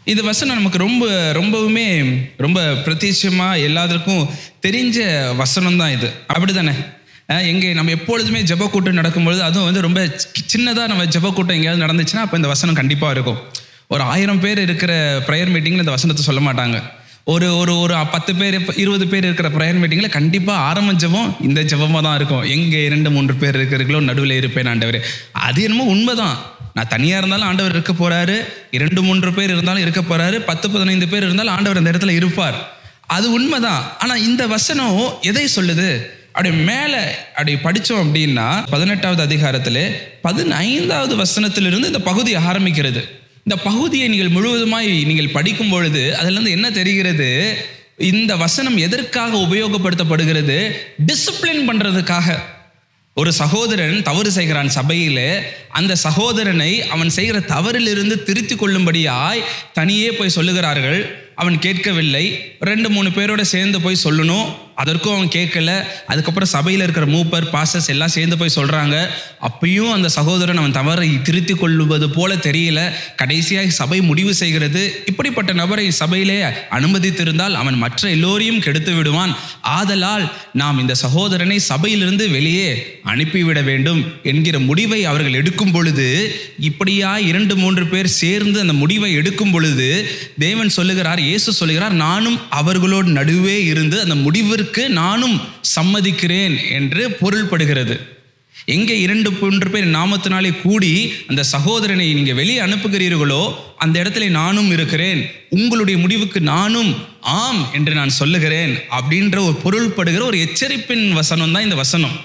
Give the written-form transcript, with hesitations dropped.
இது வசனம் நமக்கு ரொம்பவுமே ரொம்ப பிரத்யட்சமாக எல்லாத்துக்கும் தெரிஞ்ச வசனம் தான் இது, அப்படி தானே? எங்கே நம்ம எப்பொழுதுமே ஜெப கூட்டம் நடக்கும்பொழுது, அதுவும் ரொம்ப சின்னதாக நம்ம ஜெப கூட்டம் எங்கேயாவது நடந்துச்சுன்னா அப்போ இந்த வசனம் கண்டிப்பாக இருக்கும். ஒரு 1000 பேர் இருக்கிற ப்ரேயர் மீட்டிங்கில் இந்த வசனத்தை சொல்ல மாட்டாங்க. ஒரு ஒரு ஒரு 10 பேர் 20 பேர் இருக்கிற ப்ரேயர் மீட்டிங்கில் கண்டிப்பாக ஆரம்ப ஜெபம் இந்த ஜெபமாக தான் இருக்கும். எங்கே 2-3 பேர் இருக்கிறீர்களோ நடுவில் இருப்பேன் ஆண்டவரே. அது என்னமோ உண்மைதான். நான் தனியாக இருந்தாலும் ஆண்டவர் இருக்க போகிறாரு, 2-3 பேர் இருந்தாலும் இருக்க போகிறாரு, 10-15 பேர் இருந்தாலும் ஆண்டவர் அந்த இடத்துல இருப்பார். அது உண்மைதான். ஆனால் இந்த வசனம் எதை சொல்லுது? அப்படி மேலே அப்படி படித்தோம் அப்படின்னா 18வது அதிகாரத்தில் 15வது வசனத்திலிருந்து இந்த பகுதி ஆரம்பிக்கிறது. இந்த பகுதியை நீங்கள் முழுவதுமாய் நீங்கள் படிக்கும் பொழுது அதிலிருந்து என்ன தெரிகிறது? இந்த வசனம் எதற்காக உபயோகப்படுத்தப்படுகிறது? டிசிப்ளின் பண்ணுறதுக்காக. ஒரு சகோதரன் தவறு செய்கிறான் சபையில், அந்த சகோதரனை அவன் செய்கிற தவறிலிருந்து திருத்தி கொள்ளும்படியாய் தனியே போய் சொல்லுகிறார்கள். அவன் கேட்கவில்லை. 2-3 பேரோட சேர்ந்து போய் சொல்லணும், அதற்கும் அவன் கேட்கல. அதுக்கப்புறம் சபையில் இருக்கிற மூப்பர் பாஸ்டர்ஸ் எல்லாம் சேர்ந்து போய் சொல்கிறாங்க. அப்பயும் அந்த சகோதரன் அவன் தவறை திருத்தி கொள்ளுவது போல தெரியல. கடைசியாக சபை முடிவு செய்கிறது, இப்படிப்பட்ட நபரை சபையிலே அனுமதித்திருந்தால் அவன் மற்ற எல்லோரையும் கெடுத்து விடுவான். ஆதலால் நாம் இந்த சகோதரனை சபையிலிருந்து வெளியே அனுப்பிவிட வேண்டும் என்கிற முடிவை அவர்கள் எடுக்கும் பொழுது, இப்படியா 2-3 பேர் சேர்ந்து அந்த முடிவை எடுக்கும் பொழுது தேவன் சொல்லுகிறார், இயேசு சொல்லுகிறார், நானும் அவர்களோடு நடுவே இருந்து அந்த முடிவிற்கு நானும் சம்மதிக்கிறேன் என்று பொருள்படுகிறது. எங்கே 2-3 பேர் நாமத்தினாலே கூடி அந்த சகோதரனை நீங்க வெளியே அனுப்புகிறீர்களோ அந்த இடத்துல நானும் இருக்கிறேன், உங்களுடைய முடிவுக்கு நானும் ஆம் என்று நான் சொல்லுகிறேன் அப்படின்ற ஒரு பொருள்படுகிற ஒரு எச்சரிப்பின் வசனம் தான் இந்த வசனம்.